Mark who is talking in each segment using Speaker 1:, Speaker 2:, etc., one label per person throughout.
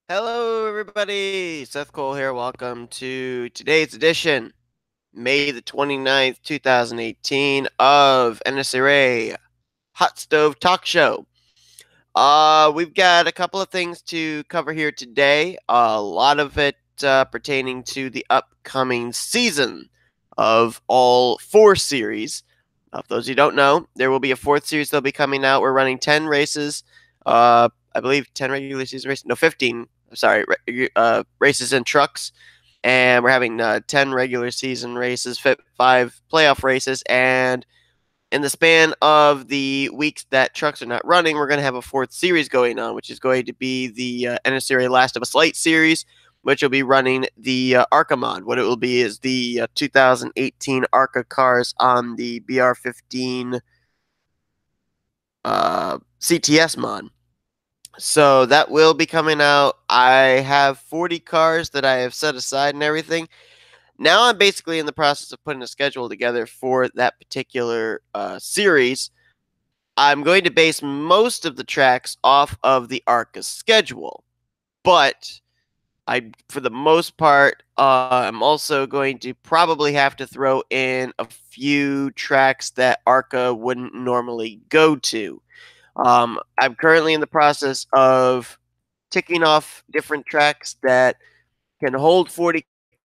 Speaker 1: Hello, everybody. Seth Cole here. Welcome to today's edition, May the 29th, 2018, of Nnscra Hot Stove Talk Show. We've got a couple of things to cover here today. A lot of it pertaining to the upcoming season of all four series. For those who don't know, there will be a fourth series that'll be coming out. We're running 10 races. I believe 10 regular season races. No, 15. Sorry, races in trucks. And we're having 10 regular season races, 5 playoff races, and in the span of the weeks that trucks are not running, we're going to have a fourth series going on, which is going to be the Nnscra Last of Us Light series, which will be running the ARCA mod. What it will be is the 2018 ARCA cars on the BR15 CTS mod. So that will be coming out. I have 40 cars that I have set aside and everything. Now I'm basically in the process of putting a schedule together for that particular series. I'm going to base most of the tracks off of the ARCA schedule, but for the most part, I'm also going to probably have to throw in a few tracks that ARCA wouldn't normally go to. I'm currently in the process of ticking off different tracks that can hold 40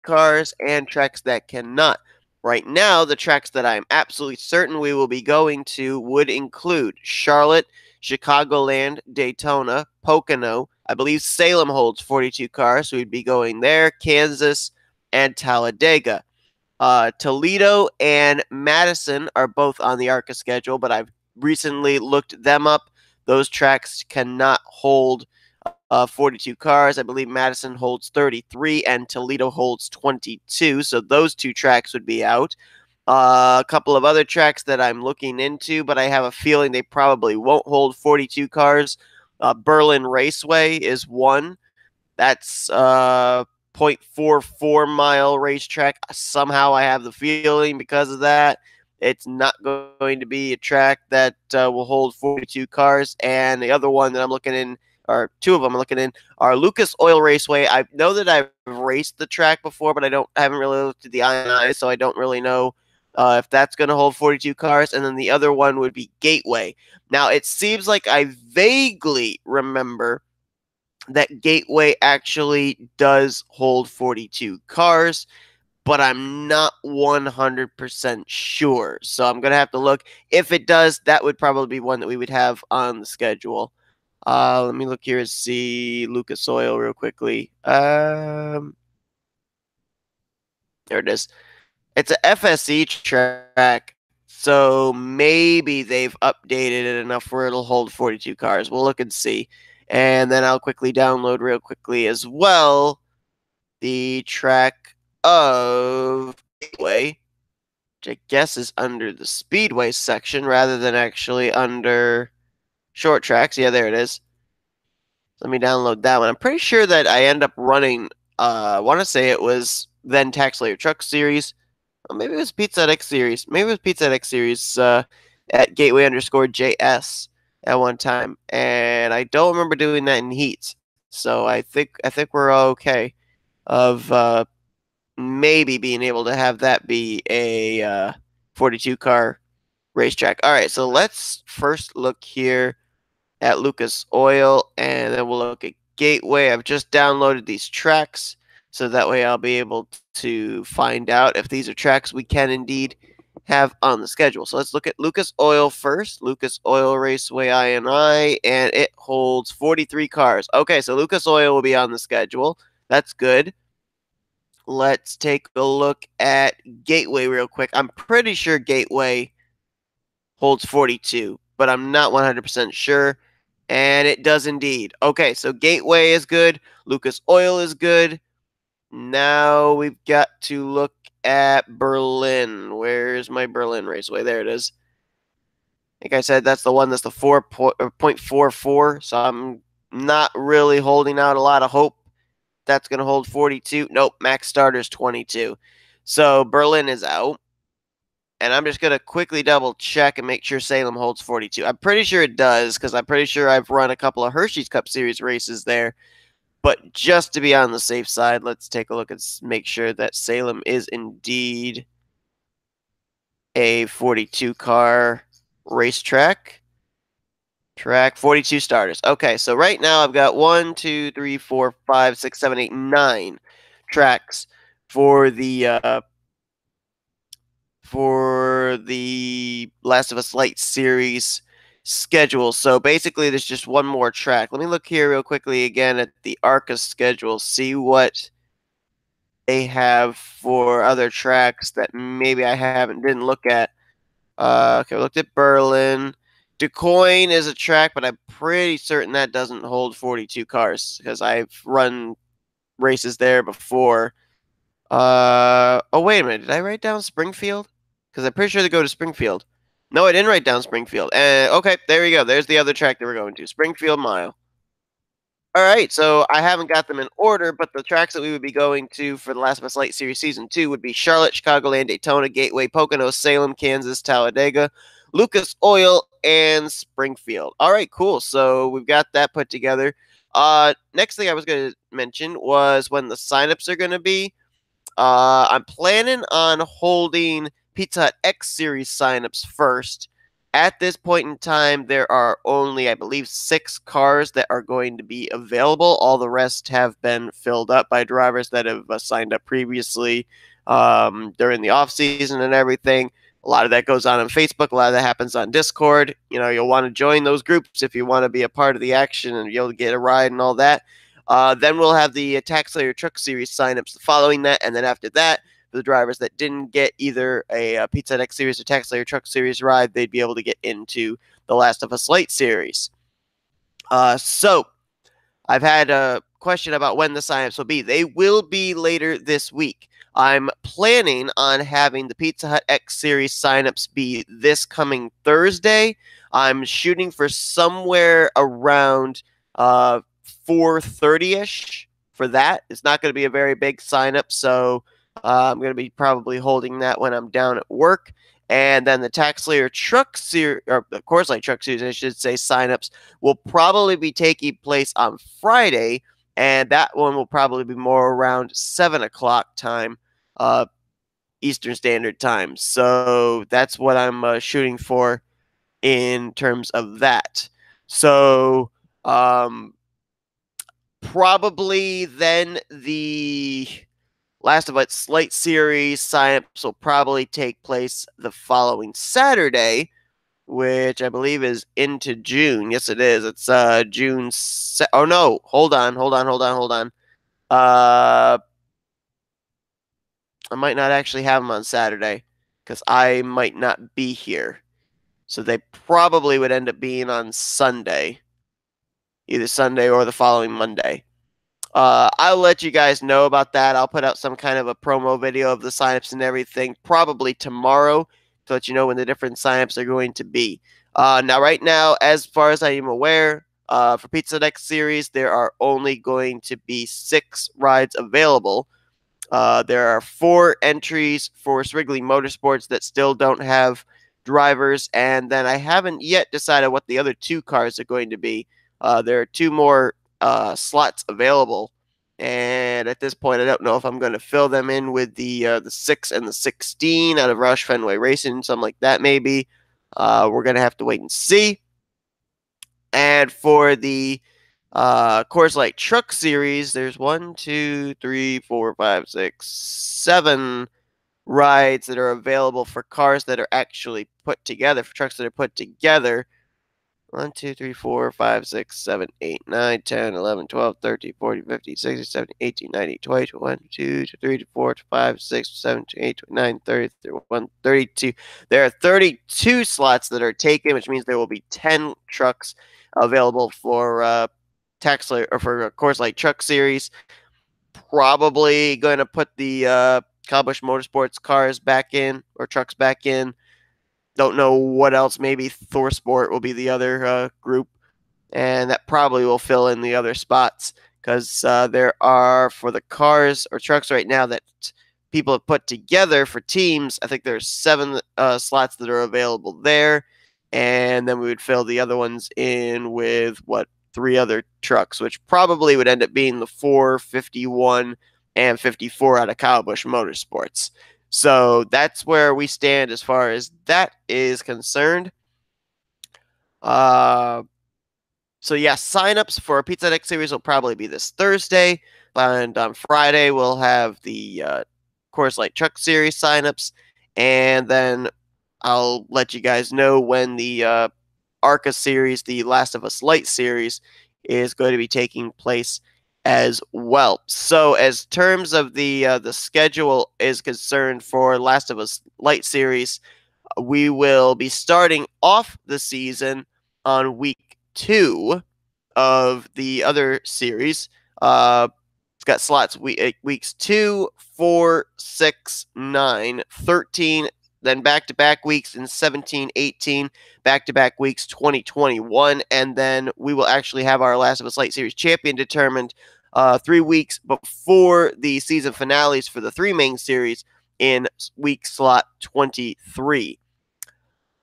Speaker 1: cars and tracks that cannot. Right now, the tracks that I'm absolutely certain we will be going to would include Charlotte, Chicagoland, Daytona, Pocono. I believe Salem holds 42 cars, so we'd be going there, Kansas, and Talladega. Toledo and Madison are both on the ARCA schedule, but I've recently looked them up. Those tracks cannot hold 42 cars. I believe Madison holds 33 and Toledo holds 22. So those two tracks would be out. A couple of other tracks that I'm looking into, but I have a feeling they probably won't hold 42 cars. Berlin Raceway is one. That's 0.44 mile racetrack. Somehow I have the feeling because of that, it's not going to be a track that will hold 42 cars. And the other one that I'm looking in, or two of them I'm looking in, are Lucas Oil Raceway. I know that I've raced the track before, but I haven't really looked at the INI, so I don't really know if that's going to hold 42 cars. And then the other one would be Gateway. Now, it seems like I vaguely remember that Gateway actually does hold 42 cars, but I'm not 100% sure. So I'm going to have to look. If it does, that would probably be one that we would have on the schedule. Let me look here and see Lucas Oil real quickly. There it is. It's a FSE track, so maybe they've updated it enough where it'll hold 42 cars. We'll look and see. And then I'll quickly download real quickly as well the track of Gateway, which I guess is under the Speedway section rather than actually under short tracks. Yeah, there it is. Let me download that one. I'm pretty sure that I end up running, I want to say it was then Tax Layer Truck Series. Or maybe it was Pizza X Series. Maybe it was Pizza X Series at Gateway underscore JS at one time. And I don't remember doing that in heats. So I think we're okay of maybe being able to have that be a 42 car racetrack. All right, so let's first look here at Lucas Oil, and then we'll look at Gateway. I've just downloaded these tracks, so that way I'll be able to find out if these are tracks we can indeed have on the schedule. So let's look at Lucas Oil first. Lucas Oil Raceway INI, and it holds 43 cars. Okay, so Lucas Oil will be on the schedule. That's good. Let's take a look at Gateway real quick. I'm pretty sure Gateway holds 42, but I'm not 100% sure. And it does indeed. Okay, so Gateway is good. Lucas Oil is good. Now we've got to look at Berlin. Where's my Berlin Raceway? There it is. Like I said, that's the one that's the 4.44. So I'm not really holding out a lot of hope that's going to hold 42. Nope, max starter's 22. So Berlin is out. And I'm just going to quickly double check and make sure Salem holds 42. I'm pretty sure it does because I'm pretty sure I've run a couple of Hershey's Cup Series races there. But just to be on the safe side, let's take a look and make sure that Salem is indeed a 42 car racetrack. Track 42 starters. Okay, so right now I've got 1, 2, 3, 4, 5, 6, 7, 8, 9 tracks for the Last of Us Light series schedule. So basically, there's just one more track. Let me look here real quickly again at the ARCA schedule, see what they have for other tracks that maybe I didn't look at. Okay, I looked at Berlin. DuQuoin is a track, but I'm pretty certain that doesn't hold 42 cars because I've run races there before. Oh, wait a minute. Did I write down Springfield? Because I'm pretty sure they go to Springfield. No, I didn't write down Springfield. Okay, there you go. There's the other track that we're going to. Springfield Mile. All right, so I haven't got them in order, but the tracks that we would be going to for the Last of Us Light Series Season 2 would be Charlotte, Chicagoland, Daytona, Gateway, Pocono, Salem, Kansas, Talladega, Lucas Oil, and Springfield. All right, cool. So we've got that put together. Next thing I was going to mention was when the signups are going to be. I'm planning on holding Pizza Hut X Series signups first. At this point in time, there are only, I believe, 6 cars that are going to be available. All the rest have been filled up by drivers that have signed up previously during the off season and everything. A lot of that goes on Facebook. A lot of that happens on Discord. You know, you'll want to join those groups if you want to be a part of the action and you'll get a ride and all that. Then we'll have the Tax Slayer Truck Series signups following that, and then after that, for the drivers that didn't get either a Pizza Hut X Series or Tax Slayer Truck Series ride, they'd be able to get into the Last of Us Light series. So I've had a question about when the signups will be. They will be later this week. I'm planning on having the Pizza Hut X Series signups be this coming Thursday. I'm shooting for somewhere around 4:30ish for that. It's not going to be a very big sign up, so I'm going to be probably holding that when I'm down at work. And then the Tax Slayer Truck Series, or the Coors Light Truck Series, I should say, signups will probably be taking place on Friday, and that one will probably be more around 7 o'clock time, Eastern Standard Time. So that's what I'm shooting for in terms of that. So probably then the Last of Us Light series signups will probably take place the following Saturday, which I believe is into June. Yes, it is. It's June. Oh no! Hold on. I might not actually have them on Saturday because I might not be here. So they probably would end up being on Sunday, either Sunday or the following Monday. I'll let you guys know about that. I'll put out some kind of a promo video of the signups and everything probably tomorrow to let you know when the different signups are going to be. Now, right now, as far as I am aware, for Pizza Next Series, there are only going to be 6 rides available. There are 4 entries for Wrigley Motorsports that still don't have drivers, and then I haven't yet decided what the other 2 cars are going to be. There are 2 more slots available, and at this point, I don't know if I'm going to fill them in with the 6 and the 16 out of Roush Fenway Racing, something like that. Maybe we're going to have to wait and see. And for the Coors Light Truck Series, there's 1, 2, 3, 4, 5, 6, 7 rides that are available for cars that are actually put together, for trucks that are put together. 1, 2, 3, 4, 5, 6, 7, 8, 9, 10, 11, 12, 13, 14, 15, 16, 17, 18, 19, 20, 21, 22, 23, 24, 25, 6, 7, 8, 29, 30, 31, 32. There are 32 slots that are taken, which means there will be 10 trucks available for Tax Slayer or for Coors Light Truck Series. Probably going to put the Kyle Busch Motorsports cars back in, or trucks back in. Don't know what else. Maybe Thor Sport will be the other group, and that probably will fill in the other spots because there are, for the cars or trucks right now that people have put together for teams, I think there's 7 slots that are available there, and then we would fill the other ones in with three other trucks, which probably would end up being the 451 and 54 out of Kyle Busch Motorsports. So that's where we stand as far as that is concerned. Uh, so yeah, signups for our Pizza Hut X Series will probably be this Thursday, and on Friday we'll have the Coors Light Truck Series signups, and then I'll let you guys know when the ARCA series, the Last of Us Light series, is going to be taking place as well. So, as terms of the schedule is concerned for Last of Us Light series, we will be starting off the season on week 2 of the other series. It's got slots weeks 2, 4, 6, 9, 13, then back to back weeks in 17, 18, back to back weeks 2021, and then we will actually have our Last of Us Light Series champion determined 3 weeks before the season finales for the three main series in week slot 23.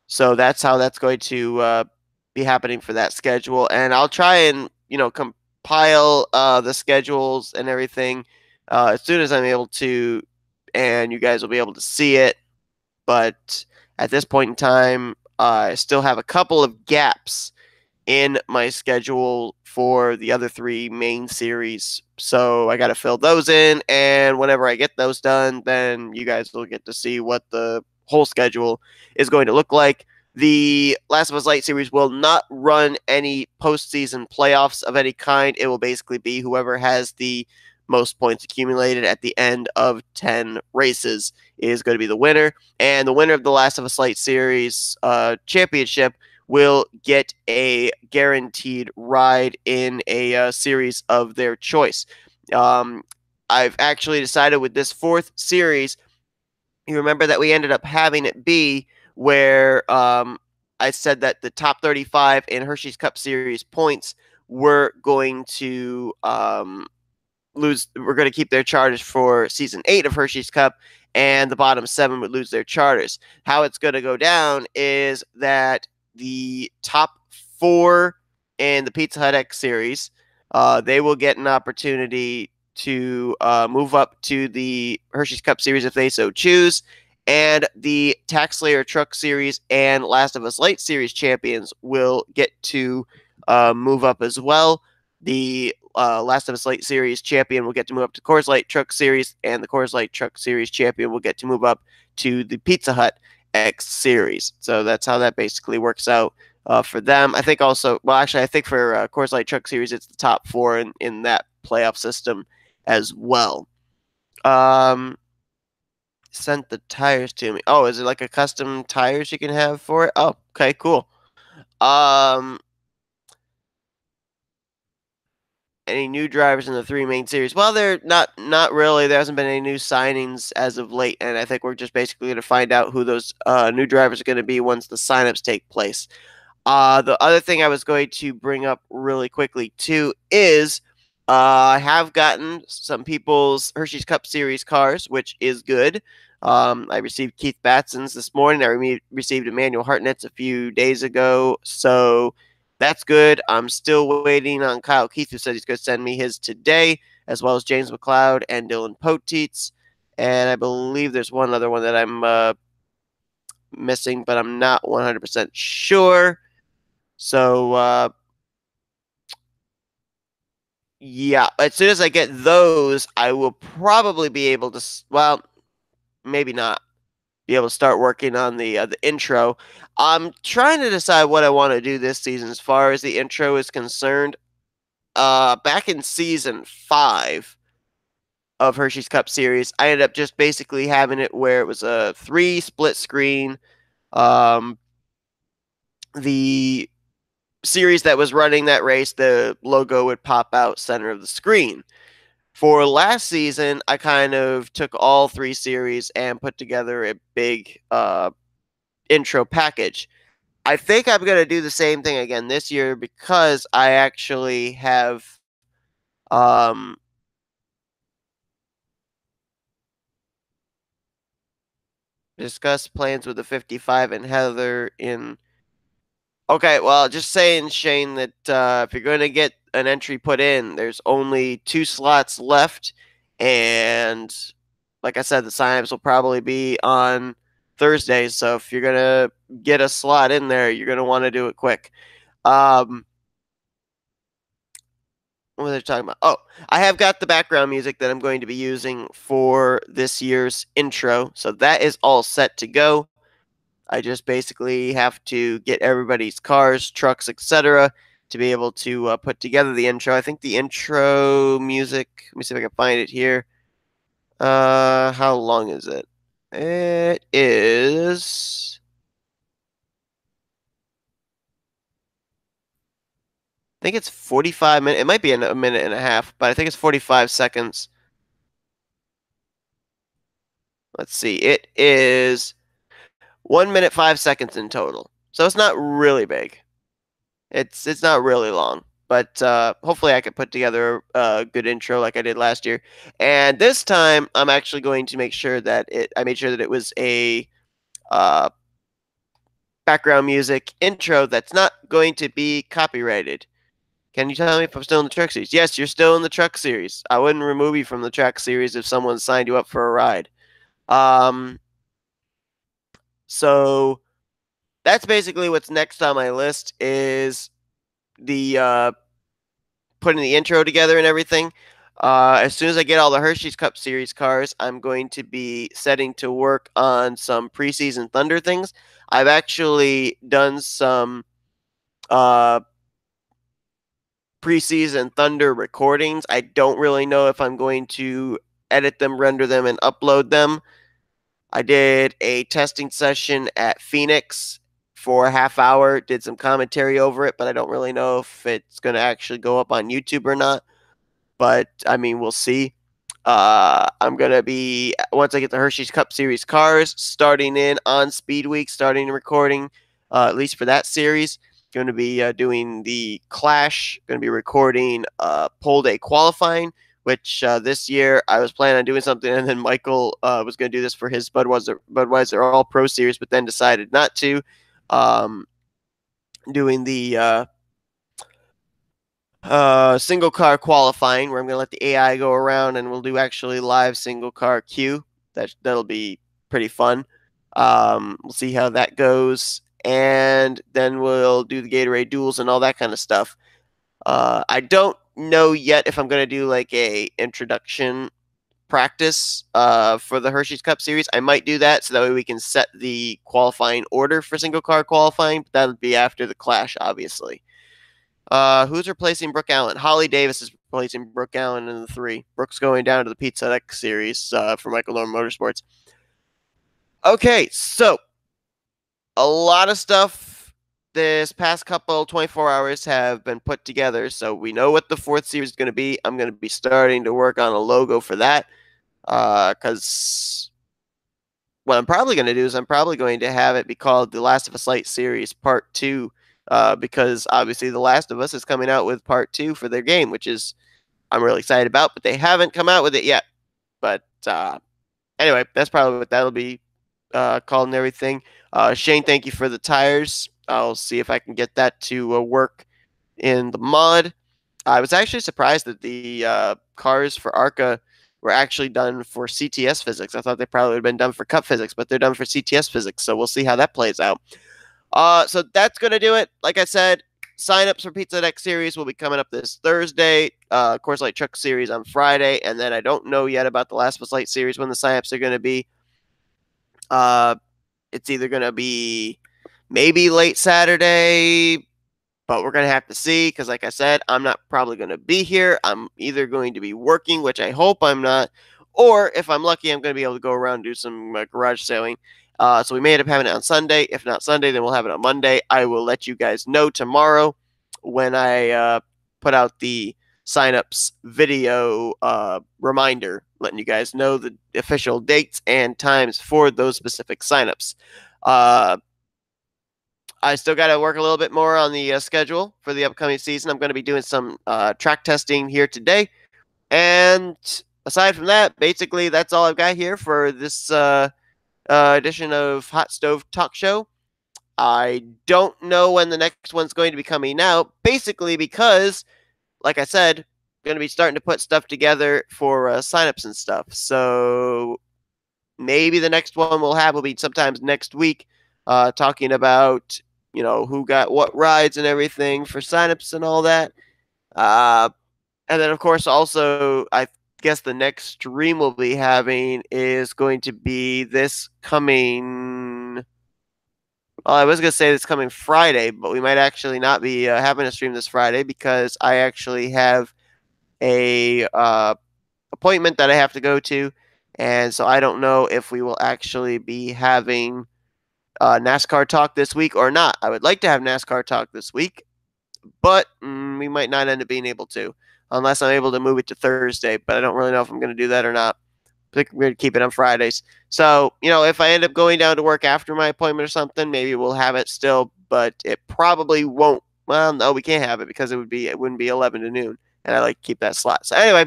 Speaker 1: So that's how that's going to be happening for that schedule. And I'll try and compile the schedules and everything as soon as I'm able to, and you guys will be able to see it. But at this point in time, I still have a couple of gaps in my schedule for the other three main series. So I got to fill those in. And whenever I get those done, then you guys will get to see what the whole schedule is going to look like. The Last of Us Light series will not run any postseason playoffs of any kind. It will basically be whoever has the most points accumulated at the end of 10 races is going to be the winner. And the winner of the Last of Us Light series championship will get a guaranteed ride in a series of their choice. I've actually decided with this fourth series, you remember that we ended up having it be where I said that the top 35 in Hershey's Cup Series points were going to lose. We're going to keep their charters for season 8 of Hershey's Cup, and the bottom 7 would lose their charters. How it's going to go down is that the top 4 in the Pizza Hut X series, they will get an opportunity to move up to the Hershey's Cup series if they so choose. And the Tax Slayer Truck Series and Last of Us Light Series champions will get to move up as well. The Last of Us Light Series champion will get to move up to Coors Light Truck Series, and the Coors Light Truck Series champion will get to move up to the Pizza Hut X Series. So that's how that basically works out for them. I think also, well, actually, I think for Coors Light Truck Series, it's the top 4 in that playoff system as well. Sent the tires to me. Oh, is it like a custom tires you can have for it? Oh, okay, cool. Um, any new drivers in the three main series? Well, they're not really. There hasn't been any new signings as of late, and I think we're just basically going to find out who those new drivers are going to be once the signups take place. The other thing I was going to bring up really quickly too is I have gotten some people's Hershey's Cup Series cars, which is good. I received Keith Batson's this morning. I received Emmanuel Hartnett's a few days ago, so that's good. I'm still waiting on Kyle Keith, who said he's going to send me his today, as well as James McLeod and Dylan Poteets. And I believe there's one other one that I'm missing, but I'm not 100% sure. So, yeah, as soon as I get those, I will probably be able to, well, maybe not, be able to start working on the intro. I'm trying to decide what I want to do this season as far as the intro is concerned. Back in season 5 of Hershey's Cup Series, I ended up just basically having it where it was a 3 split screen. The series that was running that race, the logo would pop out center of the screen. For last season, I kind of took all 3 series and put together a big intro package. I think I'm going to do the same thing again this year because I actually have um, discussed plans with the 55 and Heather in Okay, well, just saying, Shane, that if you're going to get an entry put in, there's only 2 slots left, and like I said, the signups will probably be on Thursday. So if you're gonna get a slot in there, you're gonna want to do it quick. Um, what was I talking about? Oh, I have got the background music that I'm going to be using for this year's intro, so that is all set to go. I just basically have to get everybody's cars, trucks, etc., to be able to put together the intro. I think the intro music. Let me see if I can find it here. How long is it? It is. I think it's 45 minutes. It might be a minute and a half, but I think it's 45 seconds. Let's see. It is 1 minute 5 seconds in total. So it's not really big. It's not really long, but hopefully I can put together a good intro like I did last year. And this time I'm actually going to make sure that it. I made sure that it was a uh, background music intro that's not going to be copyrighted. Can you tell me if I'm still in the truck series? Yes, you're still in the truck series. I wouldn't remove you from the truck series if someone signed you up for a ride. Um, so that's basically what's next on my list is the putting the intro together and everything. As soon as I get all the Hershey's Cup Series cars, I'm going to be setting to work on some preseason Thunder things. I've actually done some uh, preseason Thunder recordings. I don't really know if I'm going to edit them, render them, and upload them. I did a testing session at Phoenix for a half hour, did some commentary over it, but I don't really know if it's going to actually go up on YouTube or not. But I mean, we'll see. I'm gonna be once I get the Hershey's Cup Series cars starting in on Speed Week, starting recording, at least for that series. Going to be doing the Clash. Going to be recording pole day qualifying, which this year I was planning on doing something, and then Michael was going to do this for his Budweiser All Pro Series, but then decided not to. Um, doing the single car qualifying where I'm going to let the AI go around and we'll do actually live single car queue. That'll be pretty fun. We'll see how that goes, and then we'll do the Gatorade duels and all that kind of stuff. I don't know yet if I'm going to do like a introduction practice for the Hershey's Cup Series. I might do that so that way we can set the qualifying order for single car qualifying. But that'll be after the Clash, obviously. Who's replacing Brooke Allen? Holly Davis is replacing Brooke Allen in the 3. Brooke's going down to the Pizza X series for Michael Norman Motorsports. Okay, so a lot of stuff this past couple 24 hours have been put together. So we know what the 4th series is going to be. I'm going to be starting to work on a logo for that because what I'm probably going to do is I'm probably going to have it be called The Last of Us Light Series Part 2 because obviously The Last of Us is coming out with Part 2 for their game, which is I'm really excited about, but they haven't come out with it yet. But anyway, that's probably what that'll be called and everything. Shane, thank you for the tires. I'll see if I can get that to work in the mod. I was actually surprised that the cars for ARCA were actually done for CTS physics. I thought they probably would have been done for Cup physics, but they're done for CTS physics. So we'll see how that plays out. So that's going to do it. Like I said, signups for Pizza Deck Series will be coming up this Thursday. Coors Light Truck Series on Friday. And then I don't know yet about the Last of Us Light Series when the signups are going to be. It's either going to be maybe late Saturday, but we're going to have to see because, like I said, I'm not probably going to be here. I'm either going to be working, which I hope I'm not, or if I'm lucky, I'm going to be able to go around and do some garage sailing. So we may end up having it on Sunday. If not Sunday, then we'll have it on Monday. I will let you guys know tomorrow when I put out the signups video reminder, letting you guys know the official dates and times for those specific signups. I still got to work a little bit more on the schedule for the upcoming season. I'm going to be doing some track testing here today. And aside from that, basically, that's all I've got here for this edition of Hot Stove Talk Show. I don't know when the next one's going to be coming out, basically because, like I said, I'm going to be starting to put stuff together for signups and stuff. So maybe the next one we'll have will be sometimes next week, talking about who got what rides and everything for signups and all that. Uh, and then of course also I guess the next stream we'll be having is going to be this coming. Well, I was gonna say this coming Friday, but we might actually not be having a stream this Friday because I actually have a appointment that I have to go to, and so I don't know if we will actually be having NASCAR talk this week or not. I would like to have NASCAR talk this week, but we might not end up being able to unless I'm able to move it to Thursday. But I don't really know if I'm going to do that or not. I think we're going to keep it on Fridays. So, if I end up going down to work after my appointment or something, maybe we'll have it still, but it probably won't. Well, no, we can't have it because it wouldn't be 11 to noon, and I like to keep that slot. So anyway,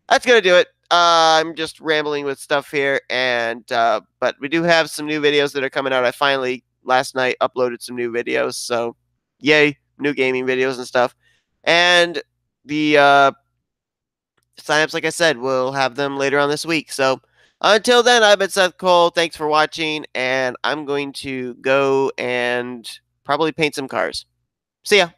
Speaker 1: that's gonna do it. I'm just rambling with stuff here, and but we do have some new videos that are coming out. I finally last night uploaded some new videos, so yay, new gaming videos and stuff. And the signups, like I said, we'll have them later on this week. So until then, I've been Seth Cole. Thanks for watching, and I'm going to go and probably paint some cars. See ya.